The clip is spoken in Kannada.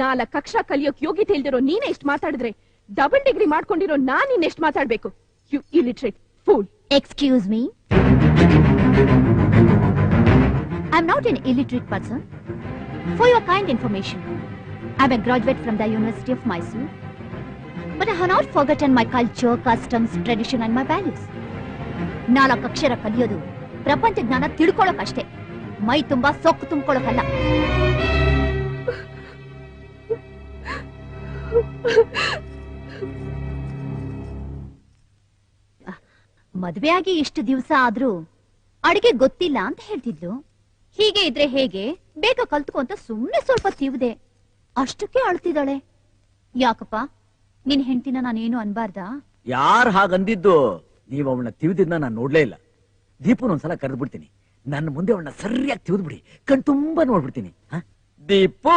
4 ಕಕ್ಷಾ ಕಲಿಯೋಕ್ ಯೋಗ್ಯತೆ ಇಲ್ದಿರೋ ನೀನೇ ಇಷ್ಟು ಮಾತಾಡಿದ್ರೆ ಡಬಲ್ ಡಿಗ್ರಿ ಮಾಡ್ಕೊಂಡಿರೋ ನಾನ್ ಇನ್ನೆಷ್ಟು ಮಾತಾಡ್ಬೇಕು? You illiterate fool. Excuse me. I'm not an illiterate person. For your kind information, I'm a graduate from the University of Mysore. But I have not forgotten my culture, customs, tradition and my values. 4 ಅಕ್ಷರ ಕಲಿಯೋದು ಪ್ರಪಂಚ ಜ್ಞಾನ ತಿಳ್ಕೊಳ್ಳೋಕಷ್ಟೇ, ಮೈ ತುಂಬಾ ಸೊಕ್ಕು ತುಂಬಿಕೊಳ್ಳೋಕಲ್ಲ. ಮದುವೆಯಾಗಿ ಇಷ್ಟು ದಿವಸ ಆದ್ರೂ ಅಡಿಗೆ ಗೊತ್ತಿಲ್ಲ ಅಂತ ಹೇಳ್ತಿದ್ಲು. ಹೀಗೆ ಇದ್ರೆ ಹೇಗೆ, ಬೇಗ ಕಲ್ತ್ಕೊ ಅಂತ ಸುಮ್ನೆ ಸ್ವಲ್ಪ ತಿವ್ದೆ, ಅಷ್ಟಕ್ಕೆ ಅಳ್ತಿದ್ದಾಳೆ. ಯಾಕಪ್ಪ, ನಿನ್ ಹೆಂಡತಿನ ನಾನೇನು ಅನ್ಬಾರ್ದಾ? ಯಾರು ಹಾಗಂದಿದ್ದು? ನೀವ್ ಅವಳನ್ನ ತಿವಿದಿದ್ನ ನಾನು ನೋಡ್ಲೇ ಇಲ್ಲ. ದೀಪನ್ ಒಂದ್ಸಲ ಕರೆದು ಬಿಡ್ತೀನಿ, ನನ್ನ ಮುಂದೆ ಅವಳನ್ನ ಸರಿಯಾಗಿ ತಿವಿದ್ಬಿಡಿ, ಕಣ್ ತುಂಬಾ ನೋಡ್ಬಿಡ್ತೀನಿ. ದೀಪು